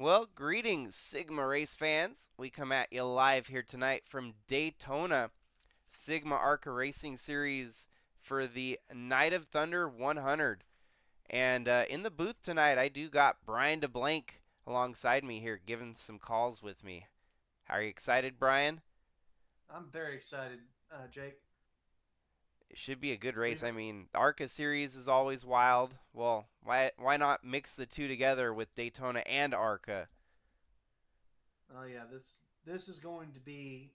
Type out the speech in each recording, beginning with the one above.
Well, greetings, Sigma race fans. We come at you live here tonight from Daytona, Sigma ARCA Racing Series for the Night of Thunder 100. And in the booth tonight, I do got Brian DeBlank alongside me here, giving some calls with me. How are you excited, Brian? I'm very excited, Jake. It should be a good race. We've I mean, the ARCA series is always wild. Well, why not mix the two together with Daytona and ARCA? oh yeah, this is going to be.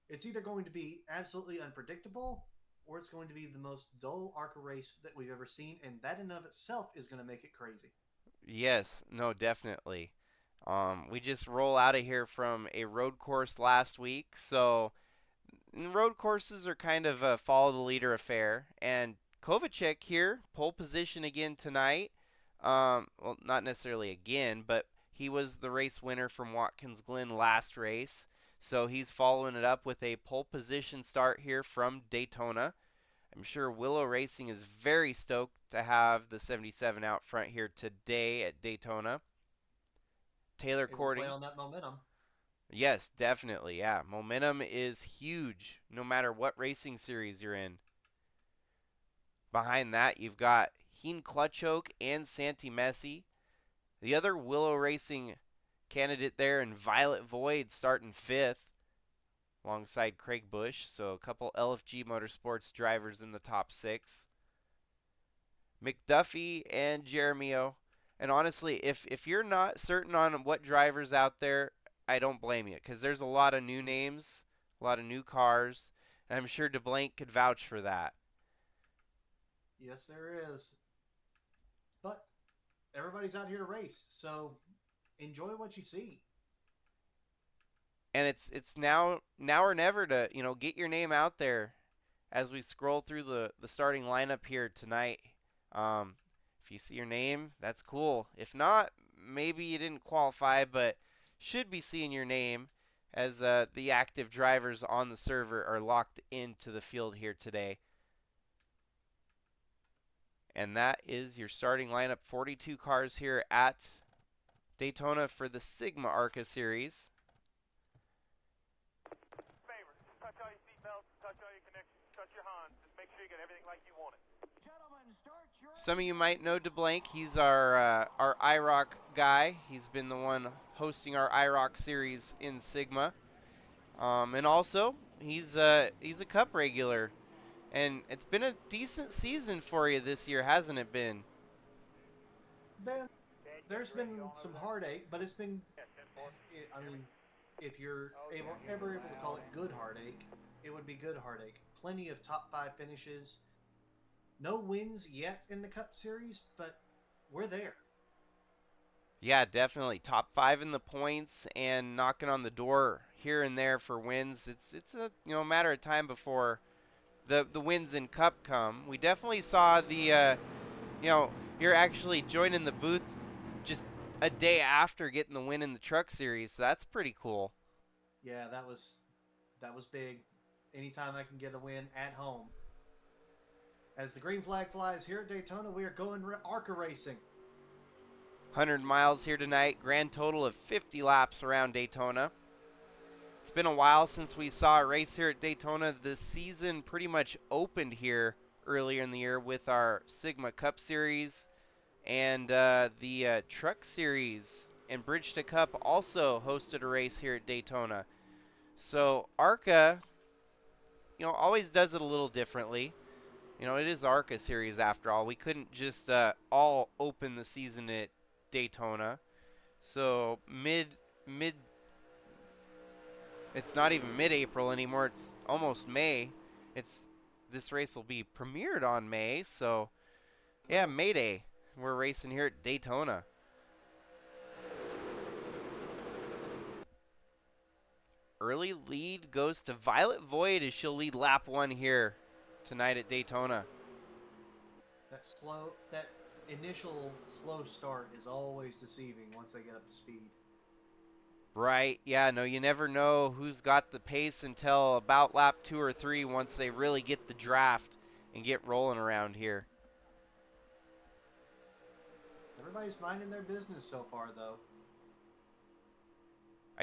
It's either going to be absolutely unpredictable, or it's going to be the most dull ARCA race that we've ever seen, and that in and of itself is going to make it crazy. Yes, no, definitely. We just roll out of here from a road course last week, so road courses are kind of a follow the leader affair. And Kovacek here, pole position again tonight. Well, not necessarily again, but he was the race winner from Watkins Glen last race, so he's following it up with a pole position start here from Daytona. I'm sure Willow Racing is very stoked to have the 77 out front here today at Daytona. Taylor Able to play Courting. on that momentum. Yes, definitely. Yeah, momentum is huge no matter what racing series you're in. Behind that, you've got Heen Clutchoke and Santi Messi. The other Willow Racing candidate there in Violet Void starting fifth alongside Craig Bush. So a couple LFG Motorsports drivers in the top six. McDuffie and Jeremio. And honestly, if you're not certain on what drivers out there, I don't blame you because there's a lot of new names, a lot of new cars, and I'm sure DeBlank could vouch for that. Yes, there is. But everybody's out here to race, so enjoy what you see. And it's now or never to get your name out there as we scroll through the starting lineup here tonight. Um, if you see your name, that's cool. If not, maybe you didn't qualify, but should be seeing your name as the active drivers on the server are locked into the field here today. And that is your starting lineup. 42 cars here at Daytona for the Sigma ARCA series. Favor, just touch all your seatbelts, touch all your connections, touch your Hans. Just make sure you get everything like you want it. Some of you might know DeBlank. He's our IROC guy. He's been the one hosting our IROC series in Sigma. And also he's a Cup regular, and it's been a decent season for you this year, hasn't it been? Ben, Dad, you there's ready? been All some right. heartache, but it's been. Yeah, 10-4. I mean, if you're Oh, able yeah. ever able to call it good heartache, it would be good heartache. Plenty of top five finishes. No wins yet in the Cup Series, but we're there. Yeah, definitely top five in the points and knocking on the door here and there for wins. It's a matter of time before the wins in Cup come. We definitely saw the you know, you're actually joining the booth just a day after getting the win in the Truck Series, so that's pretty cool. Yeah, that was big. Anytime I can get a win at home. As the green flag flies here at Daytona, we are going ARCA racing. 100 miles here tonight, grand total of 50 laps around Daytona. It's been a while since we saw a race here at Daytona. The season pretty much opened here earlier in the year with our Sigma Cup Series and the Truck Series and Bridge to Cup also hosted a race here at Daytona. So ARCA, always does it a little differently. It is ARCA series after all. We couldn't just all open the season at Daytona. So mid it's not even mid-April anymore. It's almost May. It's this race will be premiered on May. So, yeah, May Day. We're racing here at Daytona. Early lead goes to Violet Void as she'll lead lap 1 here tonight at Daytona. That initial slow start is always deceiving once they get up to speed. Right. Yeah, no, you never know who's got the pace until about lap 2 or 3 once they really get the draft and get rolling around here. Everybody's minding their business so far, though.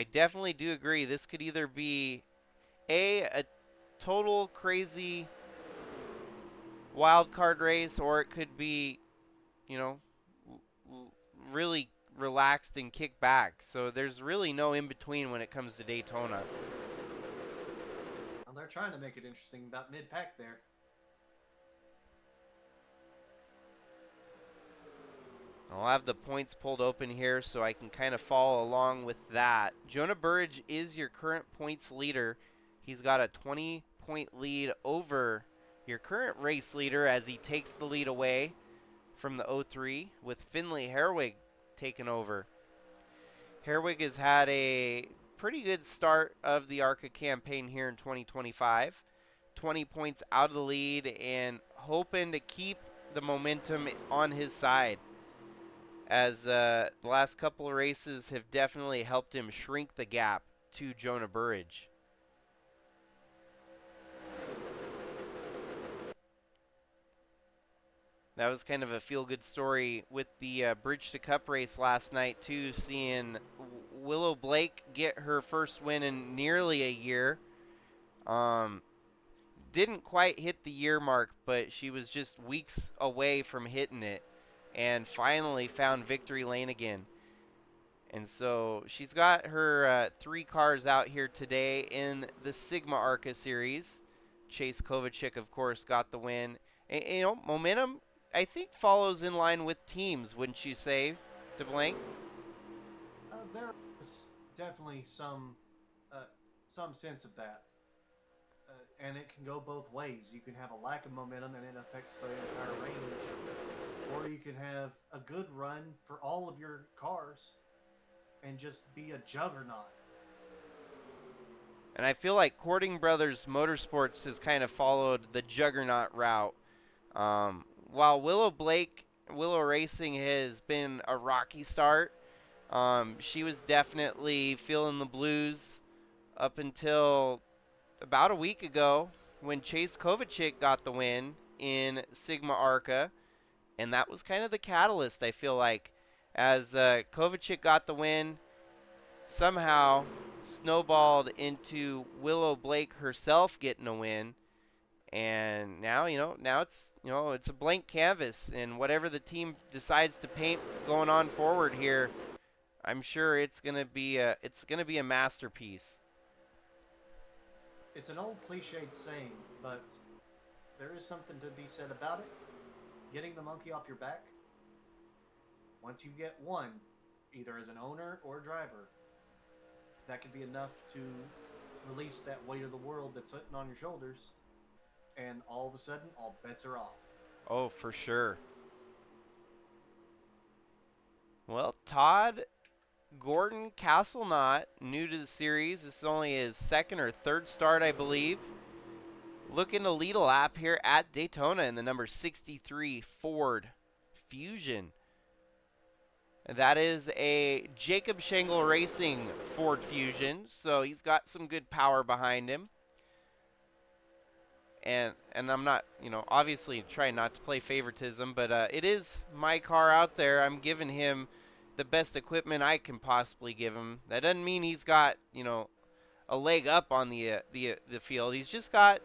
I definitely do agree. This could either be a total crazy wild card race, or it could be, you know, really relaxed and kick back. So there's really no in between when it comes to Daytona. Well, they're trying to make it interesting about mid-pack there. I'll have the points pulled open here so I can kind of follow along with that. Jonah Burridge is your current points leader. He's got a 20-point lead over your current race leader as he takes the lead away from the 03 with Finley Herwig taking over. Herwig has had a pretty good start of the ARCA campaign here in 2025. 20 points out of the lead and hoping to keep the momentum on his side, as the last couple of races have definitely helped him shrink the gap to Jonah Burridge. That was kind of a feel-good story with the Bridge to Cup race last night, too, seeing Willow Blake get her first win in nearly a year. Didn't quite hit the year mark, but she was just weeks away from hitting it and finally found victory lane again. And so she's got her 3 cars out here today in the SIGMA ARCA series. Chase Kovacic, of course, got the win. And, you know, momentum, I think, follows in line with teams, wouldn't you say, DeBlanc? There is definitely some sense of that. And it can go both ways. You can have a lack of momentum and it affects the entire range. Or you can have a good run for all of your cars and just be a juggernaut. And I feel like Cording Brothers Motorsports has kind of followed the juggernaut route. While Willow Racing has been a rocky start, she was definitely feeling the blues up until about a week ago when Chase Kovacic got the win in SIGMA ARCA. And that was kind of the catalyst, I feel like. As Kovacic got the win, somehow snowballed into Willow Blake herself getting a win. And now, it's a blank canvas. And whatever the team decides to paint going on forward here, I'm sure it's gonna be a masterpiece. It's an old cliched saying, but there is something to be said about it. Getting the monkey off your back. Once you get one, either as an owner or a driver, that could be enough to release that weight of the world that's sitting on your shoulders, and all of a sudden, all bets are off. Oh, for sure. Well, Todd Gordon Castlenot, new to the series. This is only his second or third start, I believe. Looking to lead a lap here at Daytona in the number 63 Ford Fusion. That is a Jacob Schengle Racing Ford Fusion, so he's got some good power behind him. And I'm not, obviously trying not to play favoritism, but it is my car out there. I'm giving him the best equipment I can possibly give him. That doesn't mean he's got, a leg up on the field. He's just got,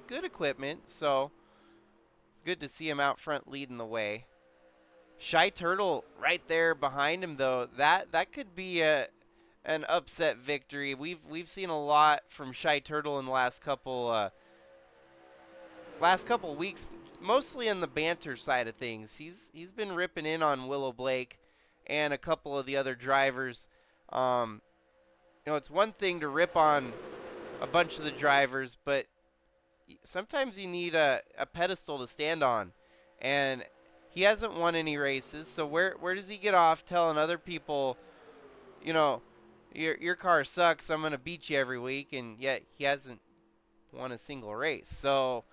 good equipment, so it's good to see him out front leading the way. Shy Turtle right there behind him, though. That could be an upset victory. We've seen a lot from Shy Turtle in the last couple weeks, mostly in the banter side of things. He's been ripping in on Willow Blake and a couple of the other drivers. It's one thing to rip on a bunch of the drivers, but sometimes you need a pedestal to stand on. And he hasn't won any races, so where does he get off telling other people, your car sucks, I'm going to beat you every week, and yet he hasn't won a single race. So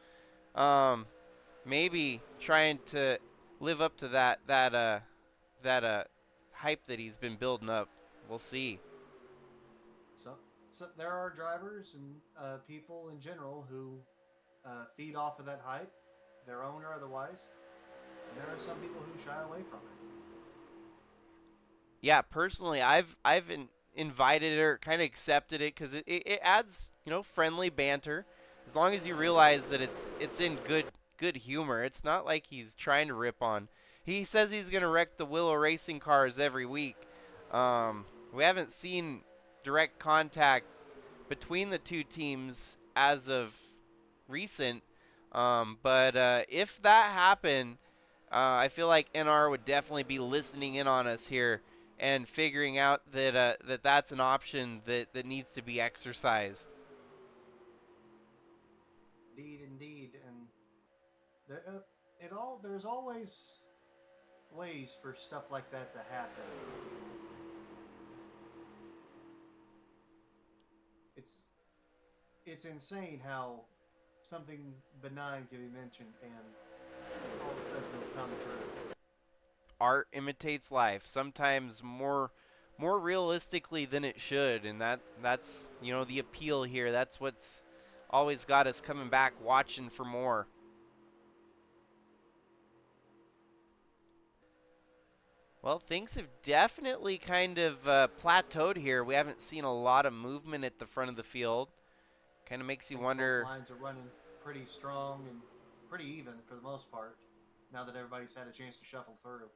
maybe trying to live up to that hype that he's been building up. We'll see. So there are drivers and people in general who feed off of that hype, their own or otherwise. And there are some people who shy away from it. Yeah, personally, I've invited it or kind of accepted it because it adds, friendly banter. As long as you realize that it's in good humor. It's not like he's trying to rip on. He says he's going to wreck the Willow racing cars every week. We haven't seen direct contact between the two teams as of recent. But if that happened, I feel like NR would definitely be listening in on us here and figuring out that that's an option that needs to be exercised. Indeed, and there's always ways for stuff like that to happen. It's insane how something benign can be mentioned and all of a sudden it'll come through. Art imitates life, sometimes more realistically than it should, and that's the appeal here. That's what's always got us coming back watching for more. Well, things have definitely kind of plateaued here. We haven't seen a lot of movement at the front of the field. Kind of makes you wonder. Both lines are running pretty strong and pretty even for the most part, now that everybody's had a chance to shuffle through.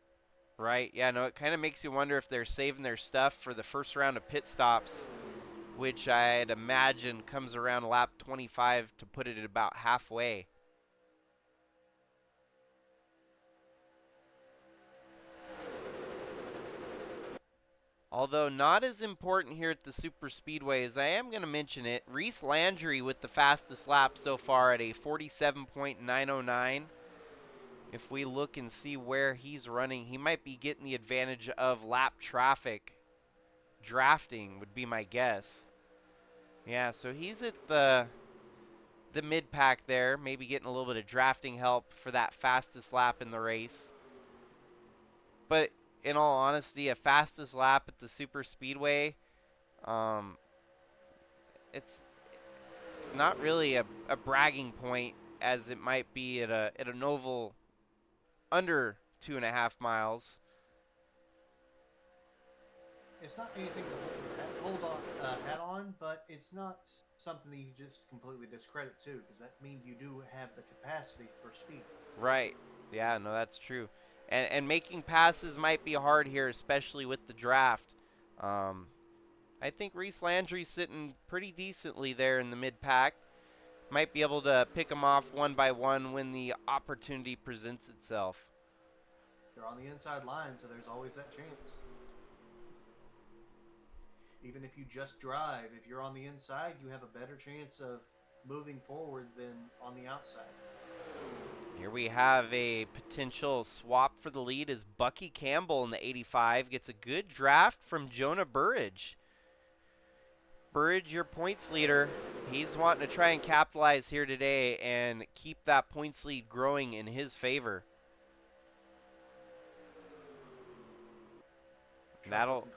Right, yeah, no, it kind of makes you wonder if they're saving their stuff for the first round of pit stops, which I'd imagine comes around lap 25 to put it at about halfway. Although not as important here at the super speedways, I am going to mention it. Reese Landry with the fastest lap so far at a 47.909. If we look and see where he's running, he might be getting the advantage of lap traffic. Drafting would be my guess. Yeah, so he's at the mid-pack there, maybe getting a little bit of drafting help for that fastest lap in the race. But in all honesty, a fastest lap at the super speedway, it's not really a bragging point as it might be at an oval under 2.5 miles. It's not anything to hold on, hat on, but it's not something that you just completely discredit too, because that means you do have the capacity for speed. Right. Yeah, no, that's true. And making passes might be hard here, especially with the draft. I think Reese Landry's sitting pretty decently there in the mid-pack. Might be able to pick them off one by one when the opportunity presents itself. They're on the inside line, so there's always that chance. Even if you just drive, if you're on the inside, you have a better chance of moving forward than on the outside. Here we have a potential swap for the lead as Bucky Campbell in the 85 gets a good draft from Jonah Burridge. Burridge, your points leader. He's wanting to try and capitalize here today and keep that points lead growing in his favor. That'll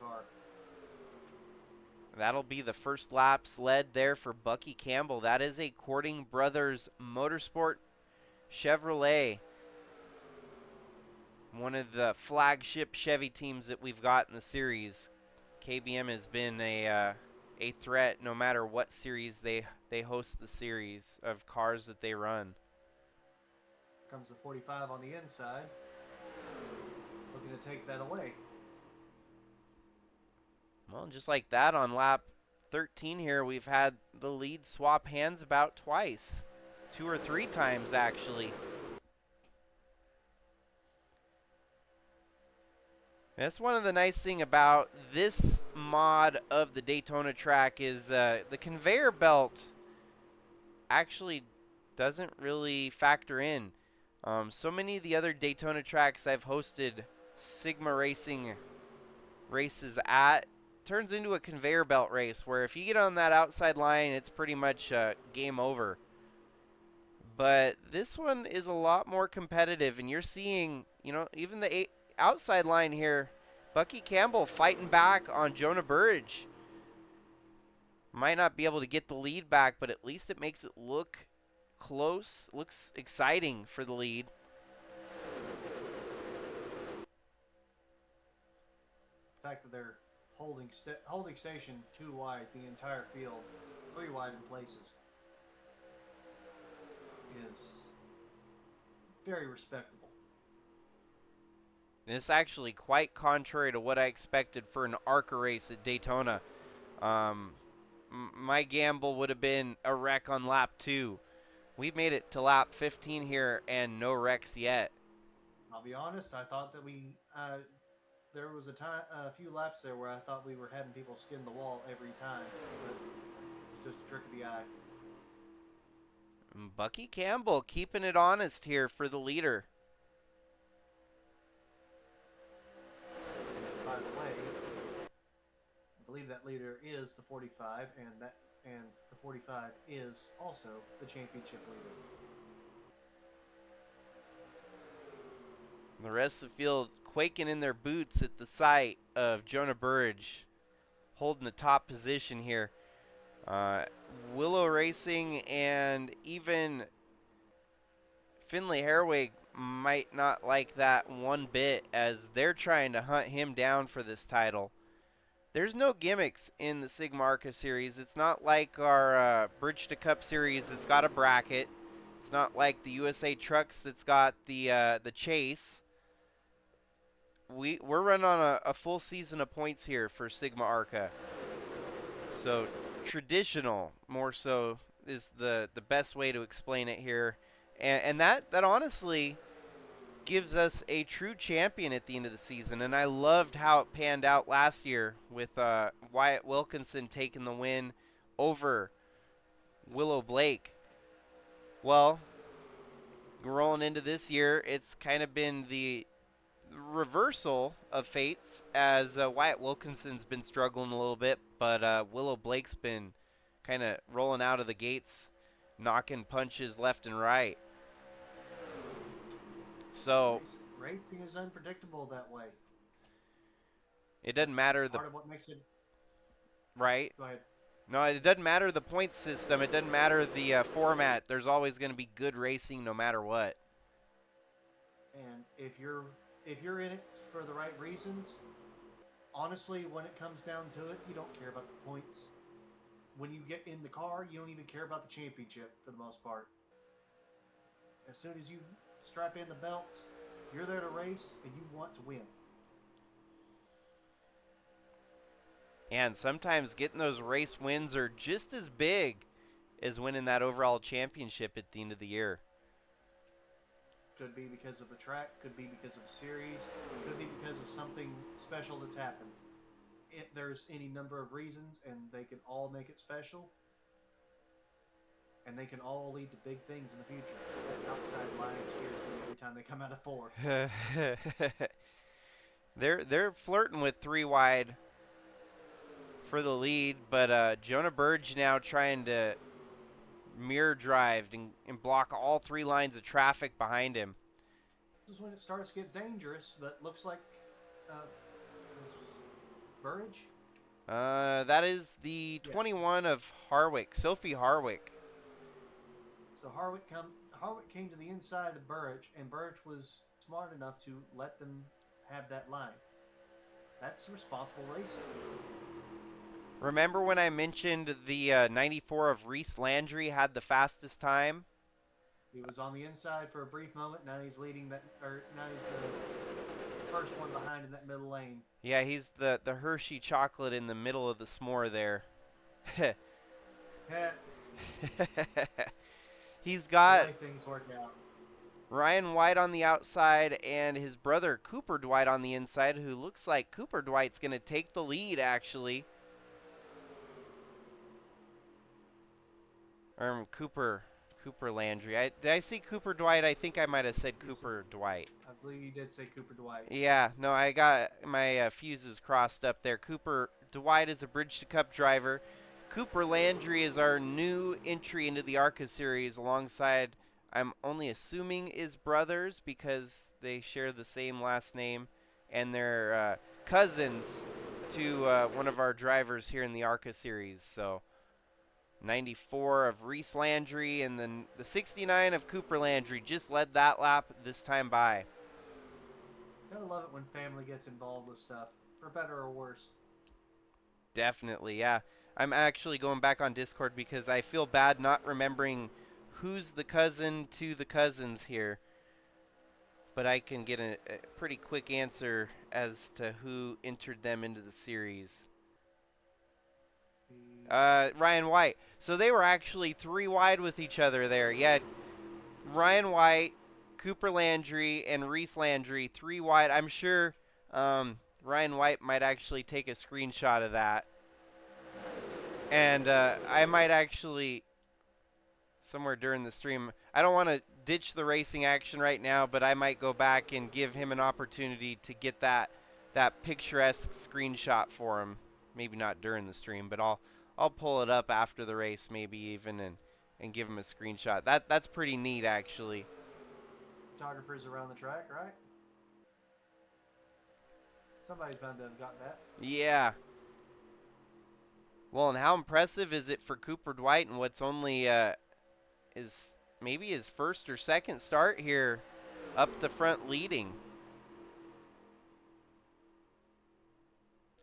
be the first laps led there for Bucky Campbell. That is a Courting Brothers Motorsport Chevrolet. One of the flagship Chevy teams that we've got in the series. KBM has been a threat no matter what series they host the series of cars that they run. Comes the 45 on the inside. Looking to take that away. Well, just like that on lap 13 here, we've had the lead swap hands about twice. 2 or 3 times, actually. That's one of the nice thing about this mod of the Daytona track is the conveyor belt actually doesn't really factor in. So many of the other Daytona tracks I've hosted SIGMA racing races at turns into a conveyor belt race where if you get on that outside line, it's pretty much game over. But this one is a lot more competitive, and you're seeing, even the outside line here, Bucky Campbell fighting back on Jonah Burridge. Might not be able to get the lead back, but at least it makes it look close, looks exciting for the lead. The fact that they're holding station 2 wide the entire field, 3 wide in places, is very respectable. And it's actually quite contrary to what I expected for an ARCA race at Daytona. My gamble would have been a wreck on lap 2. We've made it to lap 15 here and no wrecks yet. I'll be honest, I thought that there was a few laps there where I thought we were having people skin the wall every time, but it's just a trick of the eye. Bucky Campbell keeping it honest here for the leader. By the way, I believe that leader is the 45, and the 45 is also the championship leader. The rest of the field quaking in their boots at the sight of Jonah Burridge holding the top position here. Willow Racing and even Finley Herwig might not like that one bit, as they're trying to hunt him down for this title. There's no gimmicks in the SIGMA ARCA series. It's not like our Bridge to Cup series that's got a bracket. It's not like the USA Trucks that's got the chase. We're running on a full season of points here for SIGMA ARCA. So traditional, more so, is the best way to explain it here. And that honestly gives us a true champion at the end of the season. And I loved how it panned out last year with Wyatt Wilkinson taking the win over Willow Blake. Well, rolling into this year, it's kind of been the reversal of fates, as Wyatt Wilkinson's been struggling a little bit, but Willow Blake's been kind of rolling out of the gates, knocking punches left and right. So racing is unpredictable that way. It doesn't matter part of what makes it right. Go ahead. No, it doesn't matter the point system. It doesn't matter the format. There's always going to be good racing no matter what. And if you're in it for the right reasons, honestly, when it comes down to it, you don't care about the points. When you get in the car, you don't even care about the championship for the most part. As soon as you strap in the belts, you're there to race and you want to win. And sometimes getting those race wins are just as big as winning that overall championship at the end of the year. Could be because of the track, could be because of a series, could be because of something special that's happened. There's any number of reasons, and they can all make it special. And they can all lead to big things in the future. That outside line scares me every time they come out of 4. They're flirting with 3 wide for the lead, but Jonah Burridge now trying to mirror drive and block all 3 lines of traffic behind him. This is when it starts to get dangerous, but looks like Burridge? That is the 21 of Harwick, Sophie Harwick. So Harwick came to the inside of Burridge, and Burridge was smart enough to let them have that line. That's responsible racing. Remember when I mentioned the 94 of Reese Landry had the fastest time? He was on the inside for a brief moment. Now he's leading that, or now he's the first one behind in that middle lane. Yeah, he's the Hershey chocolate in the middle of the s'more there. He's got the way things work out. Ryan White on the outside and his brother Cooper Dwight on the inside, who looks like Cooper Dwight's going to take the lead, actually. Cooper Landry. Did I see Cooper Dwight? I think I might have said Cooper Dwight. I believe you did say Cooper Dwight. Yeah, no, I got my fuses crossed up there. Cooper Dwight is a Bridge to Cup driver. Cooper Landry is our new entry into the ARCA series alongside, I'm only assuming, is brothers because they share the same last name, and they're cousins to one of our drivers here in the ARCA series. So 94 of Reese Landry, and then the 69 of Cooper Landry just led that lap this time by. I love it when family gets involved with stuff, for better or worse. Definitely, yeah. I'm actually going back on Discord because I feel bad not remembering who's the cousin to the cousins here. But I can get a pretty quick answer as to who entered them into the series. Ryan White. So they were actually 3 wide with each other there. Yeah, Ryan White, Cooper Landry, and Reese Landry, 3 wide. I'm sure Ryan White might actually take a screenshot of that. And I might actually, somewhere during the stream, I don't want to ditch the racing action right now, but I might go back and give him an opportunity to get that picturesque screenshot for him. Maybe not during the stream, but I'll pull it up after the race, maybe even, and give him a screenshot. That's pretty neat, actually. Photographers around the track, right? Somebody's bound to have got that. Yeah. Well, and how impressive is it for Cooper Dwight and what's only is maybe his first or second start here up the front leading?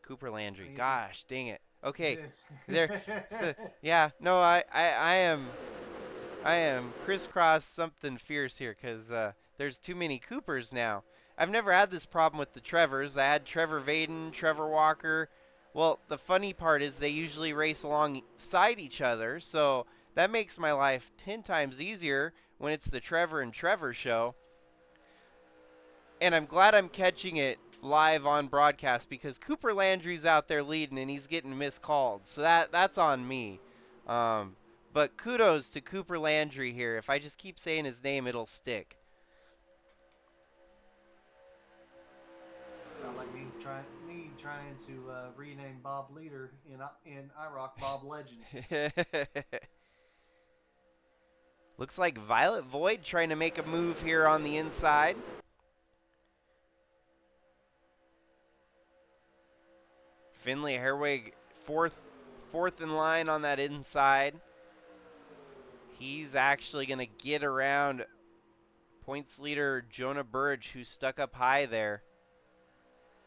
Cooper Landry. Gosh, dang it. Okay. There. Yeah, no, I am crisscross something fierce here because there's too many Coopers now. I've never had this problem with the Trevors. I had Trevor Vaden, Trevor Walker. Well, the funny part is they usually race alongside each other, so that makes my life 10 times easier when it's the Trevor and Trevor show. And I'm glad I'm catching it live on broadcast because Cooper Landry's out there leading and he's getting miscalled. So that's on me. But kudos to Cooper Landry here. If I just keep saying his name, it'll stick. Not like me trying to rename Bob Leader in IROC Bob Legend. Looks like Violet Void trying to make a move here on the inside. Finley Herwig fourth in line on that inside. He's actually going to get around points leader Jonah Burridge, who's stuck up high there.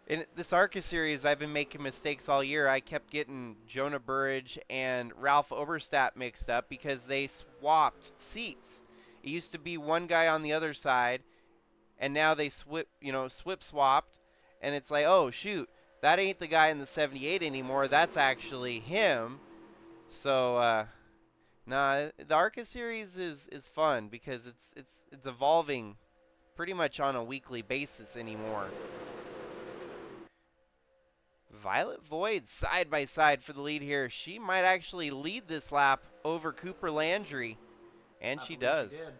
In this ARCA series, I've been making mistakes all year. I kept getting Jonah Burridge and Ralph Oberstadt mixed up because they swapped seats. It used to be one guy on the other side, and now they swapped, and it's like, oh shoot, that ain't the guy in the 78 anymore. That's actually him. So nah, the ARCA series is fun because it's evolving pretty much on a weekly basis anymore. Violet Void side by side for the lead here. She might actually lead this lap over Cooper Landry, and she does. She did.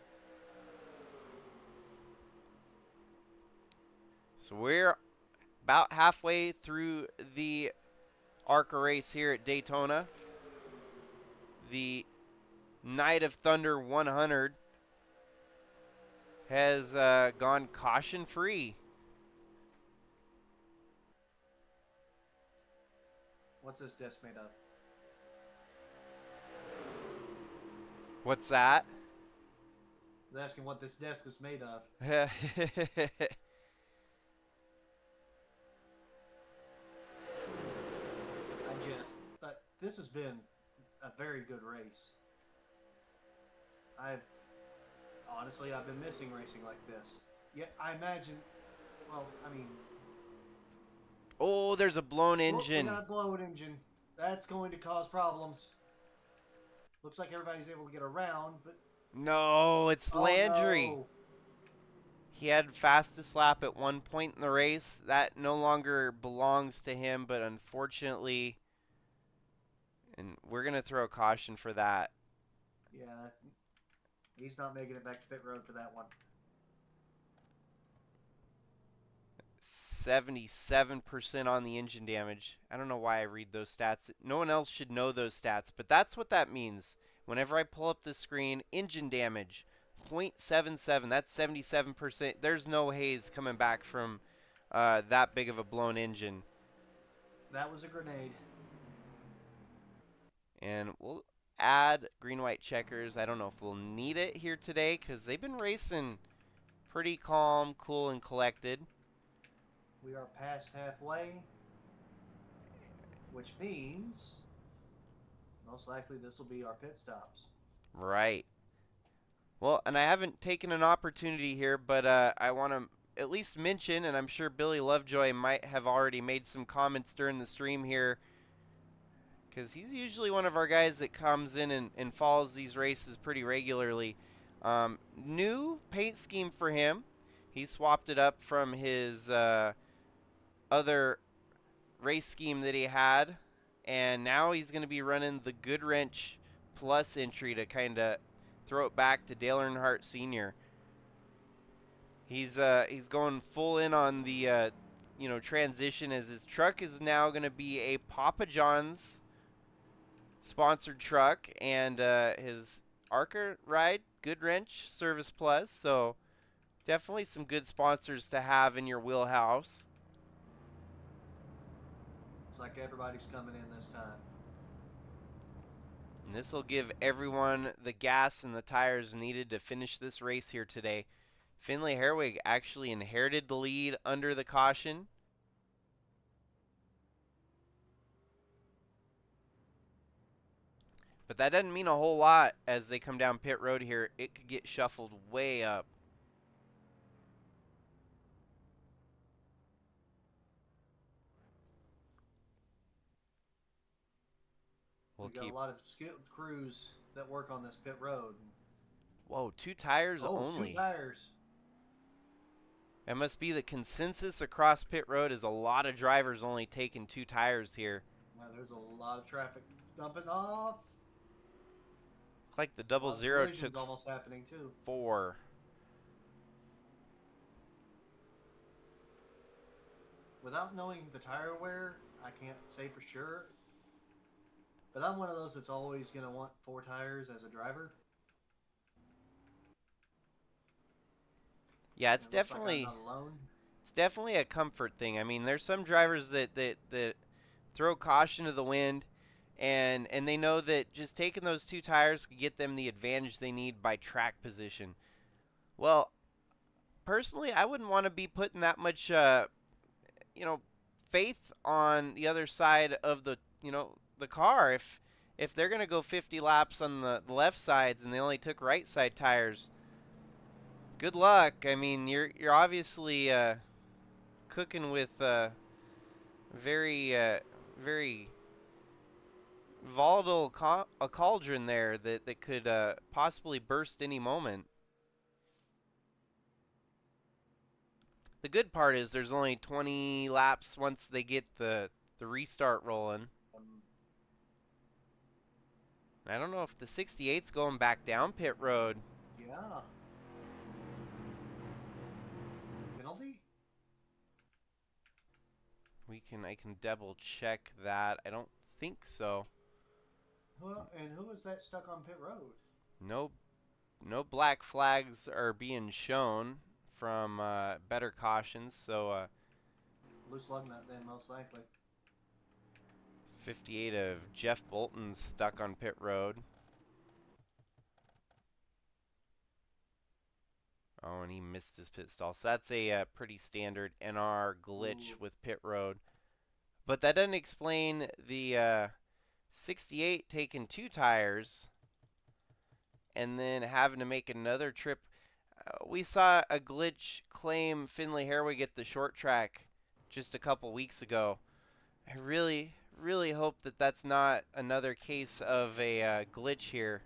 So we're about halfway through the ARCA race here at Daytona. The Night of Thunder 100 has gone caution free. What's this disc made of? What's that? I was asking what this disc is made of. But this has been a very good race. I've been missing racing like this. Yeah, I imagine, Oh, there's a blown engine. We got a blown engine. That's going to cause problems. Looks like everybody's able to get around, but... No, it's Landry. No. He had fastest lap at one point in the race. That no longer belongs to him, but unfortunately... And we're going to throw a caution for that. Yeah, he's not making it back to pit road for that one. 77% on the engine damage. I don't know why I read those stats. No one else should know those stats, but that's what that means. Whenever I pull up the screen, engine damage, 0.77. That's 77%. There's no haze coming back from that big of a blown engine. That was a grenade. And we'll add green-white checkers. I don't know if we'll need it here today because they've been racing pretty calm, cool, and collected. We are past halfway. which means most likely this will be our pit stops. Right. Well, and I haven't taken an opportunity here, but I want to at least mention, and I'm sure Billy Lovejoy might have already made some comments during the stream here, because he's usually one of our guys that comes in and follows these races pretty regularly. New paint scheme for him. He swapped it up from his other race scheme that he had, and now he's going to be running the Goodwrench Plus entry to kind of throw it back to Dale Earnhardt Sr. He's going full in on the transition, as his truck is now going to be a Papa John's sponsored truck, and his ARCA ride Goodwrench Service Plus. So definitely some good sponsors to have in your wheelhouse. Looks like everybody's coming in this time. And this will give everyone the gas and the tires needed to finish this race here today. Finley Herwig actually inherited the lead under the caution. But that doesn't mean a whole lot as they come down pit road here. It could get shuffled way up. We've got a lot of skilled crews that work on this pit road. Whoa, 2 tires Oh, only. 2 tires. It must be the consensus across pit road is a lot of drivers only taking 2 tires here. Now there's a lot of traffic dumping off. Looks like the 00 took almost happening too. 4. Without knowing the tire wear, I can't say for sure. But I'm one of those that's always going to want 4 tires as a driver. Yeah, it's definitely a comfort thing. I mean, there's some drivers that throw caution to the wind, and they know that just taking those 2 tires could get them the advantage they need by track position. Well, personally, I wouldn't want to be putting that much faith on the other side of the car. If they're going to go 50 laps on the left sides and they only took right side tires, good luck. I mean, you're obviously cooking with very volatile a cauldron there that could possibly burst any moment. The good part is there's only 20 laps once they get the restart rolling. I don't know if the 68's going back down pit road. Yeah. Penalty? I can double check that. I don't think so. Well, and who was that stuck on pit road? No black flags are being shown from better cautions, so loose lug nut then, most likely. 58 of Jeff Bolton's stuck on pit road. Oh, and he missed his pit stall. So that's a pretty standard NR glitch with pit road. But that doesn't explain the 68 taking 2 tires and then having to make another trip. We saw a glitch claim Finley Herwig at the short track just a couple weeks ago. I really hope that that's not another case of a glitch here.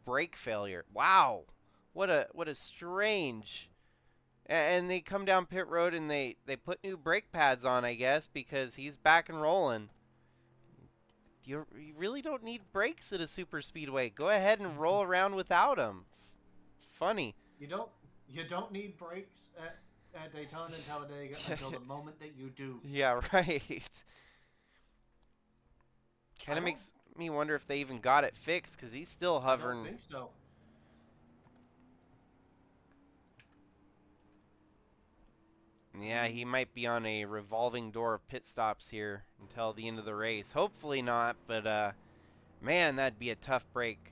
Brake failure. Wow. What a strange. And they come down pit road and they put new brake pads on, I guess, because he's back and rolling. You really don't need brakes at a super speedway. Go ahead and roll around without them. Funny. You don't need brakes at Daytona and Talladega until the moment that you do. Yeah, right. Kind of makes me wonder if they even got it fixed, because he's still hovering. I don't think so. Yeah, he might be on a revolving door of pit stops here until the end of the race. Hopefully not, but man, that'd be a tough break.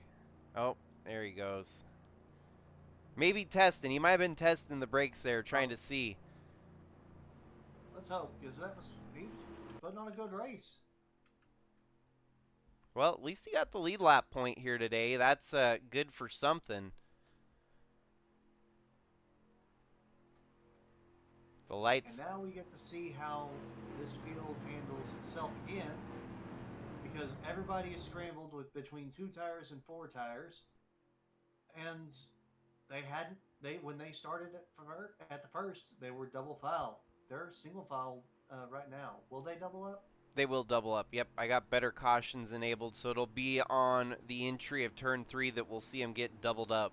Oh, there he goes. Maybe testing. He might have been testing the brakes there, trying to see. Let's hope, because that was putting on a good race. Well, at least he got the lead lap point here today. That's good for something. The lights. And now we get to see how this field handles itself again, because everybody is scrambled with between 2 tires and 4 tires, and when they started at the first, they were double file. They're single file right now. Will they double up? They will double up. Yep, I got better cautions enabled, so it'll be on the entry of turn 3 that we'll see them get doubled up.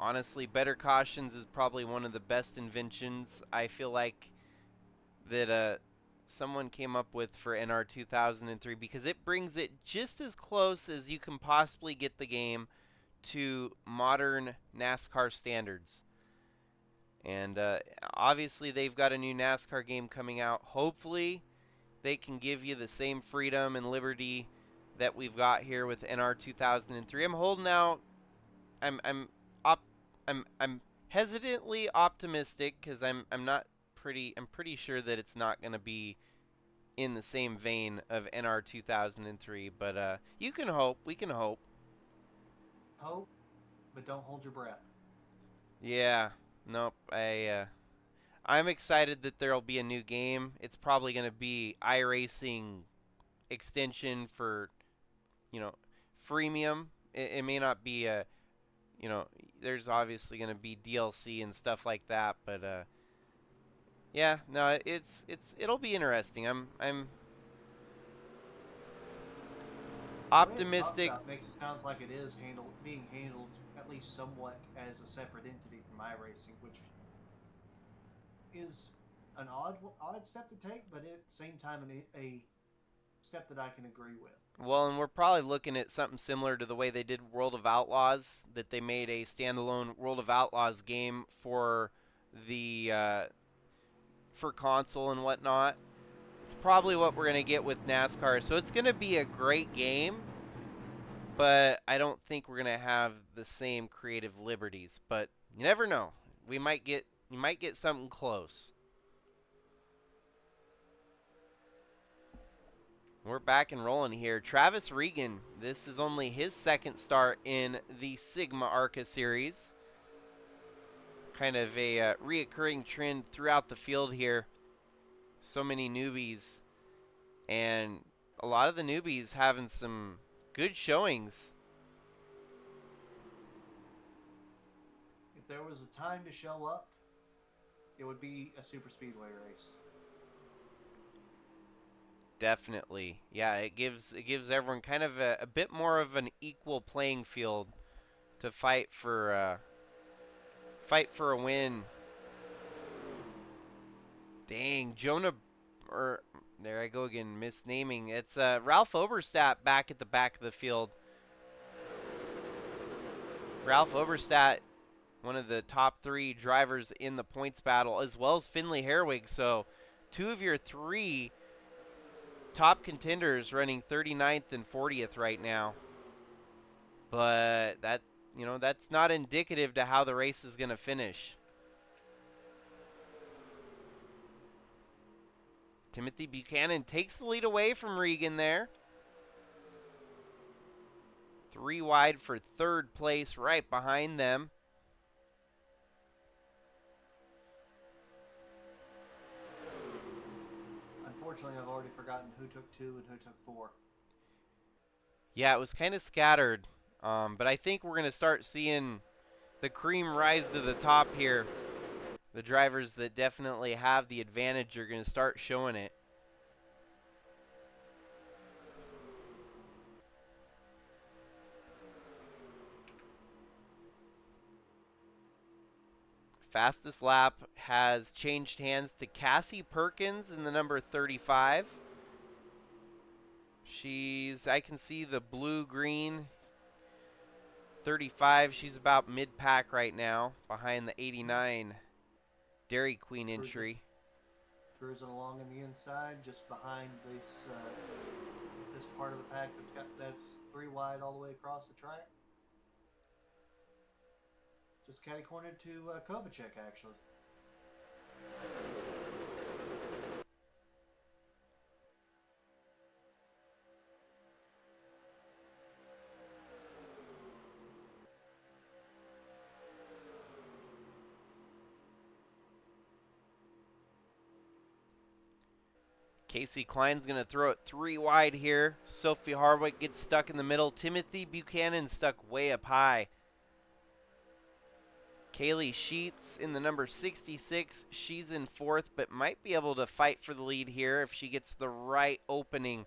Honestly, better cautions is probably one of the best inventions I feel like that someone came up with for NR2003, because it brings it just as close as you can possibly get the game to modern NASCAR standards. And obviously they've got a new NASCAR game coming out. Hopefully they can give you the same freedom and liberty that we've got here with NR2003. I'm holding out. I'm hesitantly optimistic, because I'm pretty sure that it's not going to be in the same vein of NR2003, but you can hope. We can hope. Hope, but don't hold your breath. Yeah. Nope. I'm excited that there'll be a new game. It's probably going to be iRacing extension for, freemium. It may not be a, there's obviously going to be DLC and stuff like that, but yeah, no, it'll be interesting. I'm optimistic. Makes it sounds like it is being handled at least somewhat as a separate entity from iRacing, which is an odd step to take, but at the same time a step that I can agree with. Well, and we're probably looking at something similar to the way they did World of Outlaws, that they made a standalone World of Outlaws game for the for console and whatnot. It's probably what we're going to get with NASCAR. So it's going to be a great game, but I don't think we're going to have the same creative liberties. But you never know. You might get something close. We're back and rolling here. Travis Regan, this is only his second start in the SIGMA ARCA series. Kind of a reoccurring trend throughout the field here. So many newbies, and a lot of the newbies having some good showings. If there was a time to show up, it would be a super speedway race. Definitely. Yeah, it gives everyone kind of a bit more of an equal playing field to fight for a win. Dang, Jonah, or there I go again, misnaming. It's Ralph Oberstadt back at the back of the field. Ralph Oberstadt, one of the top 3 drivers in the points battle, as well as Finley Herwig. So 2 of your 3 top contenders running 39th and 40th right now. But that's not indicative to how the race is going to finish. Timothy Buchanan takes the lead away from Regan there. 3 wide for 3rd place, right behind them. Unfortunately, I've already forgotten who took 2 and who took 4. Yeah, it was kind of scattered. But I think we're going to start seeing the cream rise to the top here. The drivers that definitely have the advantage are going to start showing it. Fastest lap has changed hands to Cassie Perkins in the number 35. I can see the blue-green 35. She's about mid-pack right now, behind the 89 Dairy Queen entry. Cruising along on the inside, just behind this part of the pack that's 3 wide all the way across the track. Just catty-cornered to Kovacic, actually. Casey Klein's going to throw it 3 wide here. Sophie Harwick gets stuck in the middle. Timothy Buchanan stuck way up high. Kaylee Sheets in the number 66. She's in 4th, but might be able to fight for the lead here if she gets the right opening.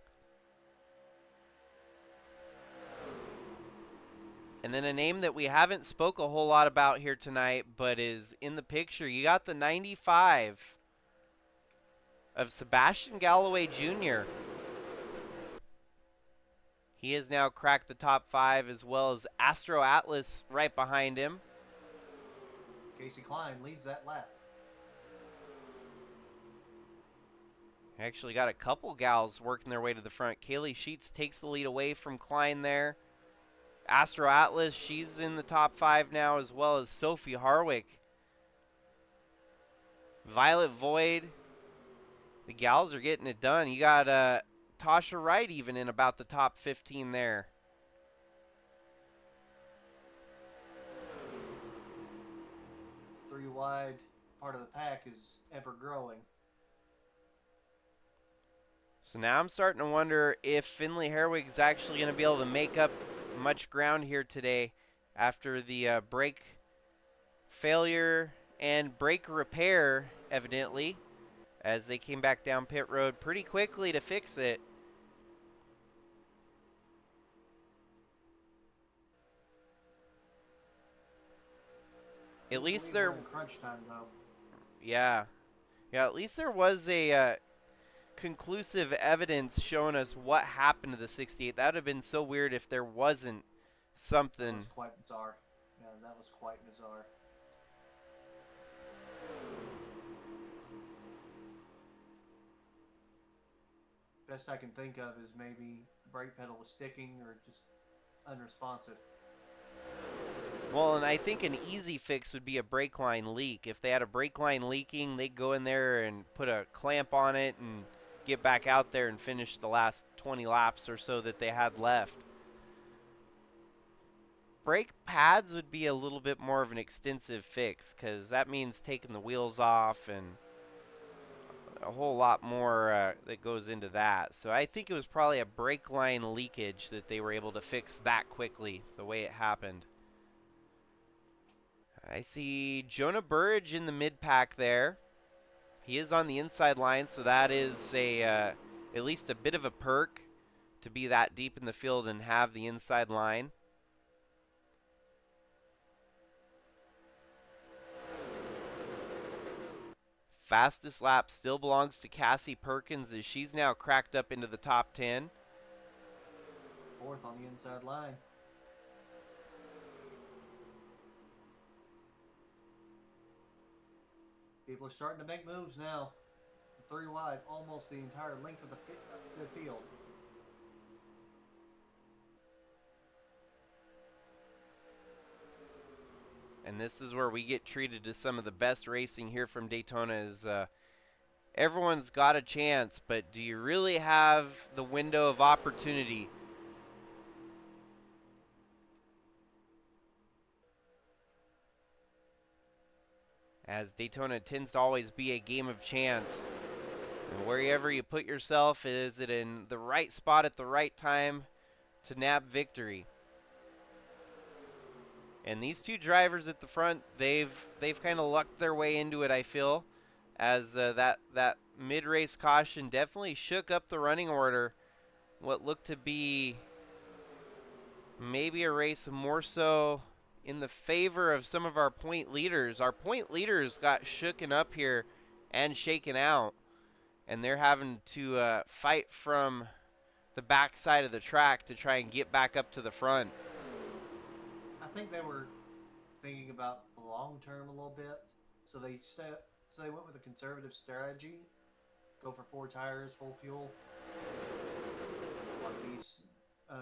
And then a name that we haven't spoke a whole lot about here tonight, but is in the picture. You got the 95 of Sebastian Galloway Jr. He has now cracked the top 5, as well as Astro Atlas right behind him. Casey Klein leads that lap. Actually got a couple gals working their way to the front. Kaylee Sheets takes the lead away from Klein there. Astro Atlas, she's in the top 5 now, as well as Sophie Harwick. Violet Void. The gals are getting it done. You got Tasha Wright even in about the top 15 there. Three wide part of the pack is ever growing. So now I'm starting to wonder if Finley Herwig is actually going to be able to make up much ground here today after the brake failure and brake repair, evidently, as they came back down pit road pretty quickly to fix it. At least there, crunch time though. yeah, at least there was a conclusive evidence showing us what happened to the 68. That would have been so weird if there wasn't something. That was quite bizarre. Yeah, that was quite bizarre. Best I can think of is maybe the brake pedal was sticking or just unresponsive. Well, and I think an easy fix would be a brake line leak. If they had a brake line leaking, they'd go in there and put a clamp on it and get back out there and finish the last 20 laps or so that they had left. Brake pads would be a little bit more of an extensive fix, because that means taking the wheels off and a whole lot more that goes into that. So I think it was probably a brake line leakage that they were able to fix that quickly, the way it happened. I see Jonah Burridge in the mid-pack there. He is on the inside line, so that is a at least a bit of a perk to be that deep in the field and have the inside line. Fastest lap still belongs to Cassie Perkins, as she's now cracked up into the top 10. 4th on the inside line. People are starting to make moves now. 3 wide, almost the entire length of the field. And this is where we get treated to some of the best racing here from Daytona. Is everyone's got a chance, but do you really have the window of opportunity? As Daytona tends to always be a game of chance. And wherever you put yourself, is it in the right spot at the right time to nab victory? And these two drivers at the front, they've kind of lucked their way into it, I feel, as that mid-race caution definitely shook up the running order. What looked to be maybe a race more so in the favor of some of our point leaders. Our point leaders got shooken up here and shaken out, and they're having to fight from the back side of the track to try and get back up to the front. I think they were thinking about the long term a little bit, so they went with a conservative strategy. Go for 4 tires, full fuel. A lot of these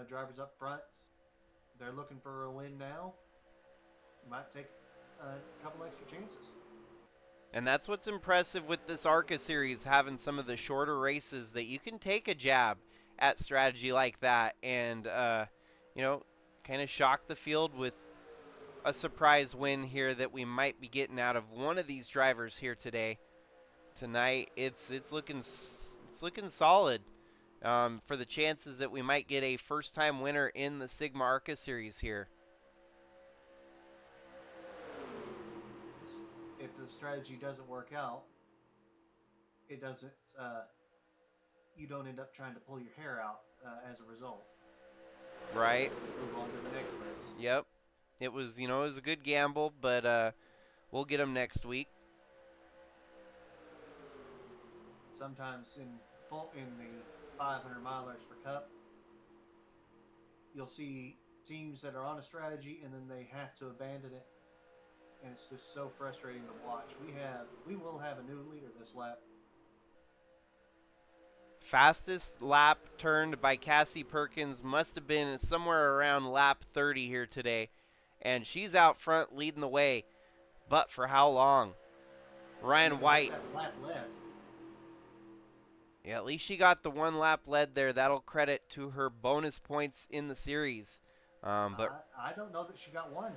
drivers up front, they're looking for a win now. Might take a couple extra chances. And that's what's impressive with this ARCA series, having some of the shorter races that you can take a jab at strategy like that and, you know, kind of shock the field with a surprise win here that we might be getting out of one of these drivers here tonight. It's looking solid for the chances that we might get a first-time winner in the SIGMA ARCA series here. If the strategy doesn't work out, it doesn't. You don't end up trying to pull your hair out as a result. Right. Move on to the next race. Yep. It was, it was a good gamble, but we'll get them next week. Sometimes in the 500 milers for Cup, you'll see teams that are on a strategy and then they have to abandon it, and it's just so frustrating to watch. We will have a new leader this lap. Fastest lap turned by Cassie Perkins must have been somewhere around lap 30 here today. And she's out front leading the way. But for how long? Ryan White. That lap led. Yeah, at least she got the one lap led there. That'll credit to her bonus points in the series. But I don't know that she got one.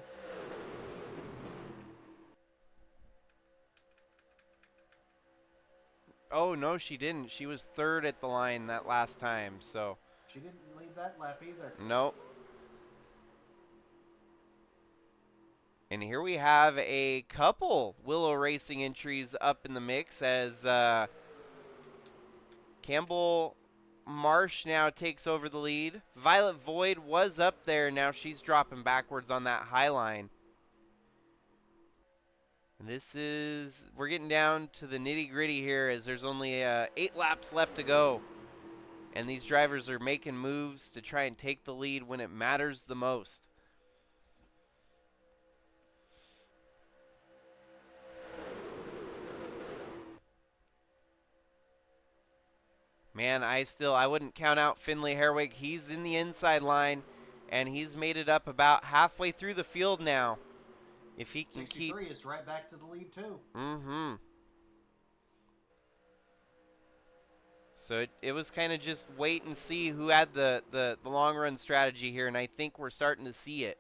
oh, no, she didn't. She was third at the line that last time, so. She didn't lead that lap either. Nope. And here we have a couple Willow Racing entries up in the mix as Campbell Marsh now takes over the lead. Violet Void was up there. Now she's dropping backwards on that high line. We're getting down to the nitty gritty here as there's only 8 laps left to go. And these drivers are making moves to try and take the lead when it matters the most. Man, I wouldn't count out Finley Herwig. He's in the inside line, and he's made it up about halfway through the field now. If he can keep... 63 is right back to the lead, too. Mm-hmm. So it was kind of just wait and see who had the long-run strategy here, and I think we're starting to see it.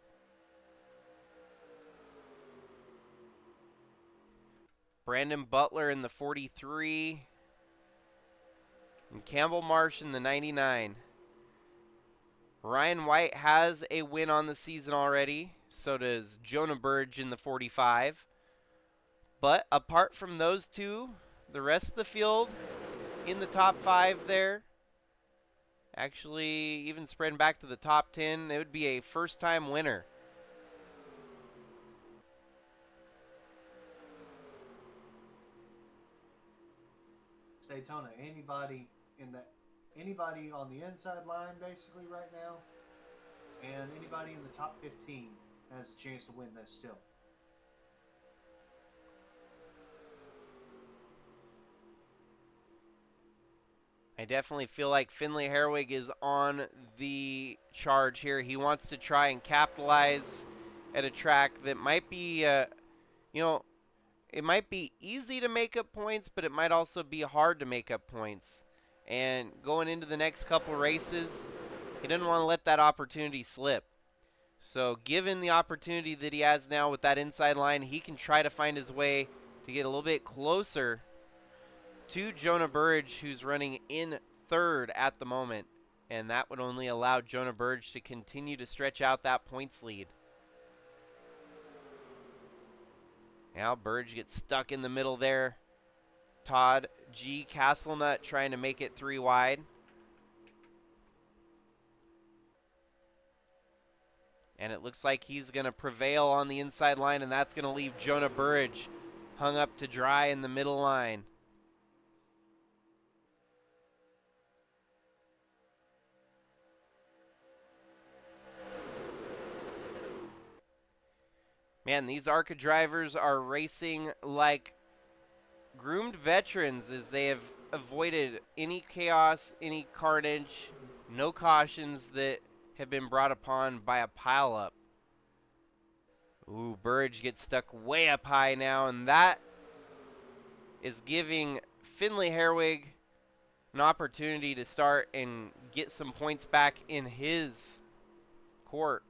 Brandon Butler in the 43. And Campbell Marsh in the 99. Ryan White has a win on the season already. So does Jonah Burridge in the 45. But apart from those two, the rest of the field in the top 5 there. Actually, even spreading back to the top 10, it would be a first-time winner. Daytona, anybody on the inside line basically right now, and anybody in the top 15 has a chance to win this still. I definitely feel like Finley Herwig is on the charge here. He wants to try and capitalize at a track that might be, it might be easy to make up points, but it might also be hard to make up points. And going into the next couple races, he didn't want to let that opportunity slip. So given the opportunity that he has now with that inside line, he can try to find his way to get a little bit closer to Jonah Burridge, who's running in third at the moment. And that would only allow Jonah Burridge to continue to stretch out that points lead. Now Burridge gets stuck in the middle there. Todd G. Castlenut trying to make it 3 wide. And it looks like he's going to prevail on the inside line, and that's going to leave Jonah Burridge hung up to dry in the middle line. Man, these ARCA drivers are racing like groomed veterans as they have avoided any chaos, any carnage, no cautions that have been brought upon by a pileup. Ooh, Burridge gets stuck way up high now, and that is giving Finley Herwig an opportunity to start and get some points back in his court.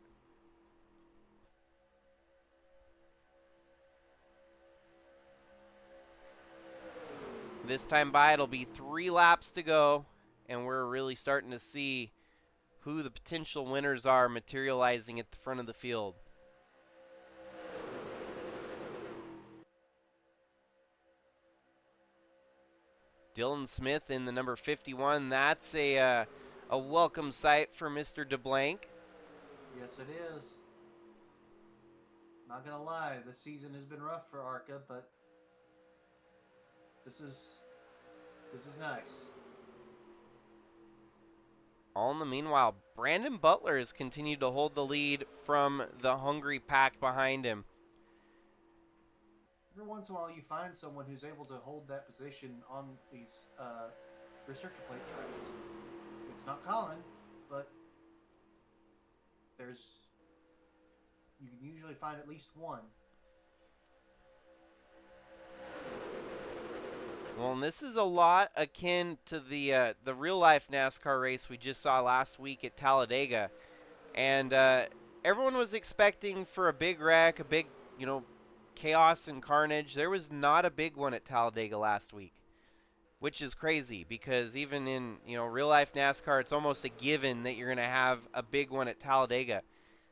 This time by, it'll be 3 laps to go, and we're really starting to see who the potential winners are materializing at the front of the field. Dylan Smith in the number 51. That's a welcome sight for Mr. DeBlanc. Yes, it is. Not gonna lie, this season has been rough for ARCA, but this is nice. All in the meanwhile, Brandon Butler has continued to hold the lead from the hungry pack behind him. Every once in a while, you find someone who's able to hold that position on these restrictor plate tracks. It's not common, but you can usually find at least one. Well, and this is a lot akin to the real life NASCAR race we just saw last week at Talladega, and everyone was expecting for a big wreck, a big chaos and carnage. There was not a big one at Talladega last week, which is crazy because even in real life NASCAR, it's almost a given that you're gonna have a big one at Talladega.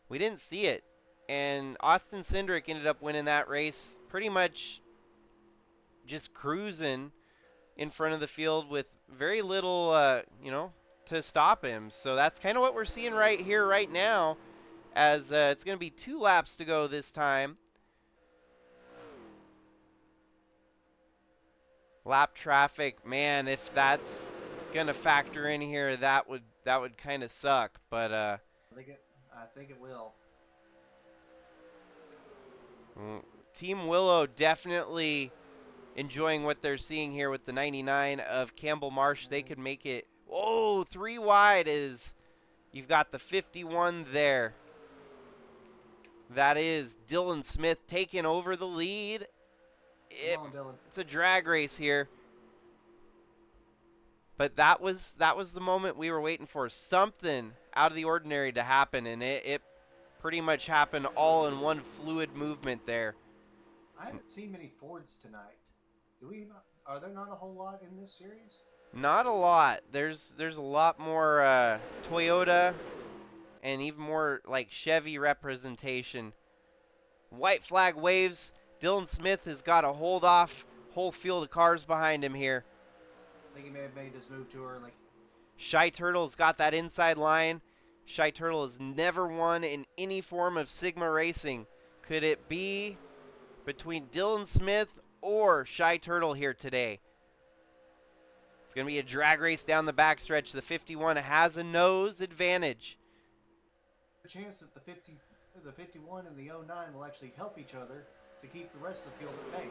We didn't see it, and Austin Cindric ended up winning that race pretty much just cruising in front of the field with very little, to stop him. So that's kind of what we're seeing right here, right now, as it's going to be 2 laps to go this time. Lap traffic, man, if that's going to factor in here, that would kind of suck. But I think it will. Team Willow definitely enjoying what they're seeing here with the 99 of Campbell Marsh. They could make it. Whoa, 3 wide is. You've got the 51 there. That is Dylan Smith taking over the lead. Come on, Dylan. It's a drag race here. But that was the moment we were waiting for. Something out of the ordinary to happen, and it pretty much happened all in one fluid movement there. I haven't seen many Fords tonight. Are there not a whole lot in this series? Not a lot. There's a lot more Toyota and even more like Chevy representation. White flag waves. Dylan Smith has got to hold off whole field of cars behind him here. I think he may have made his move too early. Shy Turtle's got that inside line. Shy Turtle has never won in any form of Sigma racing. Could it be between Dylan Smith or Shy Turtle here today? It's going to be a drag race down the backstretch. The 51 has a nose advantage. A chance that the 51 and the 09 will actually help each other to keep the rest of the field at bay.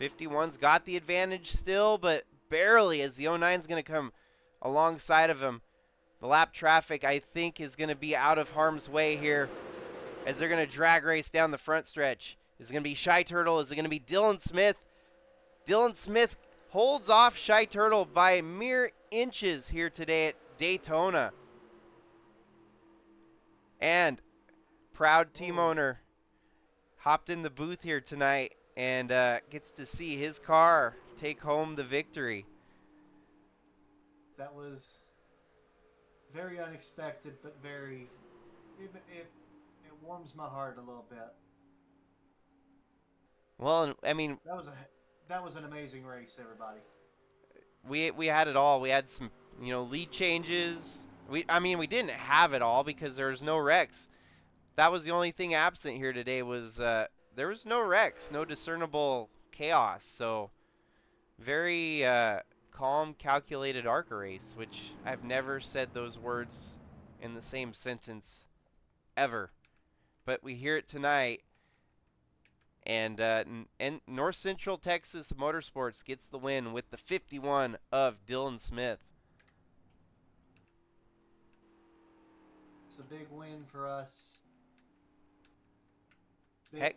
51's got the advantage still, but barely, as the 09's going to come alongside of him. The lap traffic, I think, is going to be out of harm's way here as they're going to drag race down the front stretch. Is it going to be Shy Turtle? Is it going to be Dylan Smith? Dylan Smith holds off Shy Turtle by mere inches here today at Daytona. And proud team owner hopped in the booth here tonight and gets to see his car take home the victory. That was very unexpected, but it warms my heart a little bit. Well, I mean, that was an amazing race, everybody. We had it all. We had some, lead changes. We didn't have it all because there was no wrecks. That was the only thing absent here today was there was no wrecks, no discernible chaos. So very calm, calculated ARCA race, which I've never said those words in the same sentence ever. But we hear it tonight. And North Central Texas Motorsports gets the win with the 51 of Dylan Smith. It's a big win for us. Heck,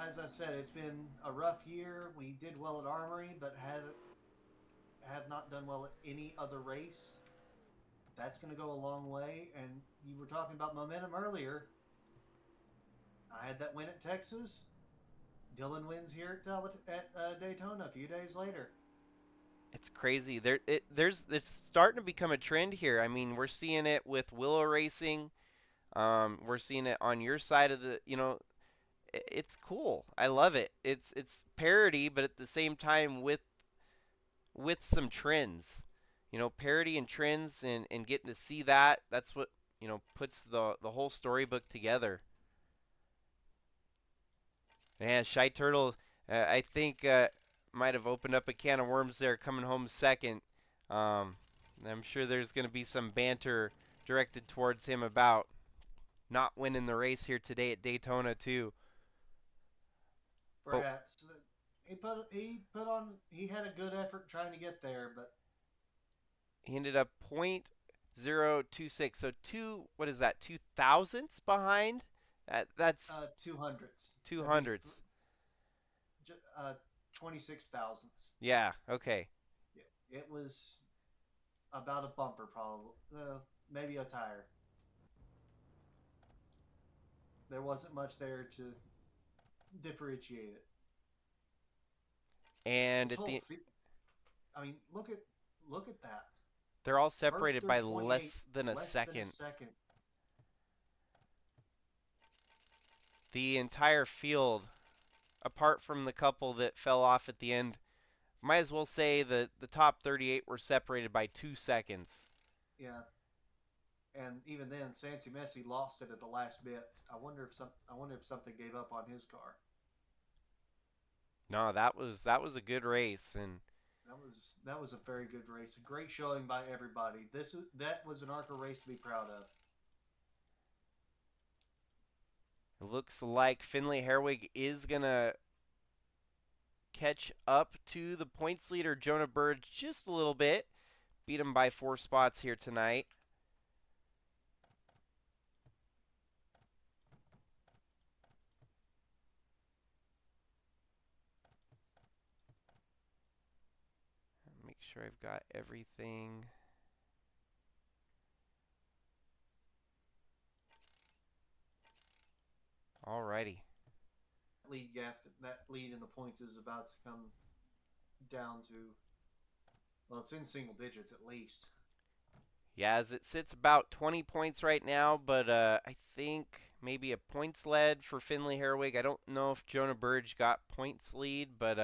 As I said, it's been a rough year. We did well at Armory, but have not done well at any other race. That's going to go a long way. And you were talking about momentum earlier. I had that win at Texas. Dylan wins here at Daytona a few days later. it's crazy. It's starting to become a trend here. I mean, we're seeing it with Willow Racing. We're seeing it on your side of the, it's cool. I love it. It's parody, but at the same time with some trends. Parody and trends and getting to see that's what, puts the whole storybook together. Man, Shy Turtle, I think might have opened up a can of worms there coming home second. I'm sure there's going to be some banter directed towards him about not winning the race here today at Daytona too. Perhaps he had a good effort trying to get there, but He ended up .026, so what is that? 2 thousandths behind. That's 200s. 200s. 26 thousandths. Yeah. Okay. Yeah, it was about a bumper, probably. Maybe a tire. There wasn't much there to differentiate it. And I mean, look at that. They're all separated by less than a second. The entire field, apart from the couple that fell off at the end, might as well say the top 38 were separated by 2 seconds. Yeah. And even then, Santi Messi lost it at the last bit. I wonder if something gave up on his car. No, that was a good race, and that was a very good race. A great showing by everybody. That was an ARCA race to be proud of. It looks like Finley Herwig is gonna catch up to the points leader Jonah Burridge just a little bit. Beat him by 4 spots here tonight. Make sure I've got everything. Alrighty. That lead in the points is about to come down to, well, it's in single digits at least. Yeah, as it sits about 20 points right now, but I think maybe a points lead for Finley Herwig. I don't know if Jonah Burridge got points lead, but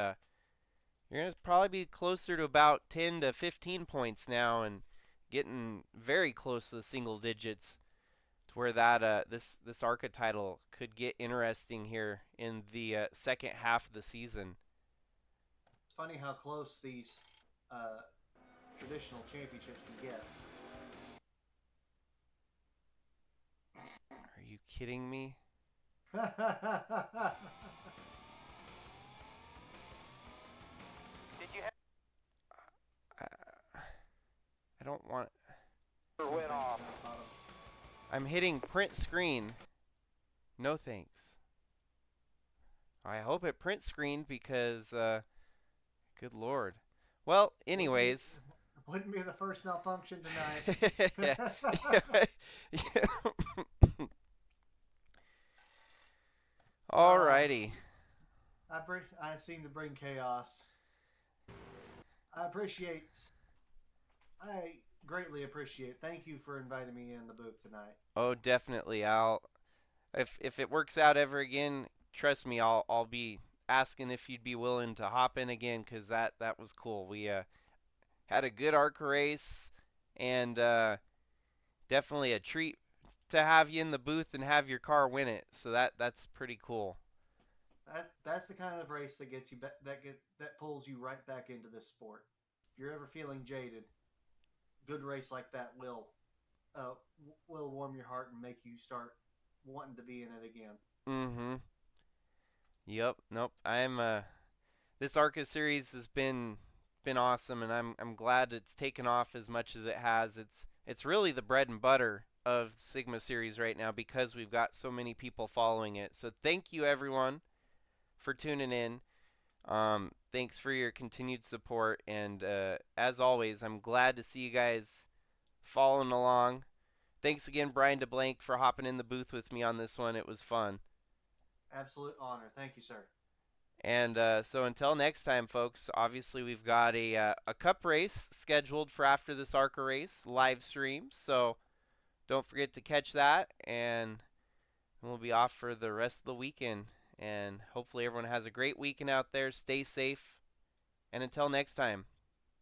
you're going to probably be closer to about 10 to 15 points now and getting very close to the single digits to where that this ARCA title could get interesting here in the second half of the season. It's funny how close these traditional championships can get. Are you kidding me? Did you have I don't want. went off? I'm hitting print screen. No thanks. I hope it print screened because, good lord. Well, anyways. Wouldn't be the first malfunction tonight. Alrighty. I seem to bring chaos. I greatly appreciate. Thank you for inviting me in the booth tonight. Oh, definitely. If it works out ever again, trust me, I'll be asking if you'd be willing to hop in again, because that was cool. We had a good ARCA race, and definitely a treat to have you in the booth and have your car win it. So that's pretty cool. That's the kind of race that gets you that pulls you right back into this sport. If you're ever feeling jaded, good race like that will warm your heart and make you start wanting to be in it again. Mm-hmm. Yep. Nope. This ARCA series has been awesome, and I'm glad it's taken off as much as it has. It's really the bread and butter of Sigma Series right now because we've got so many people following it. So thank you everyone for tuning in. Thanks for your continued support, and as always, I'm glad to see you guys following along. Thanks again, Brian DeBlank, for hopping in the booth with me on this one. It was fun. Absolute honor. Thank you, sir. And so until next time, folks, obviously we've got a cup race scheduled for after this ARCA race, live stream. So don't forget to catch that, and we'll be off for the rest of the weekend. And hopefully everyone has a great weekend out there. Stay safe. And until next time,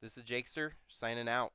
this is Jakester signing out.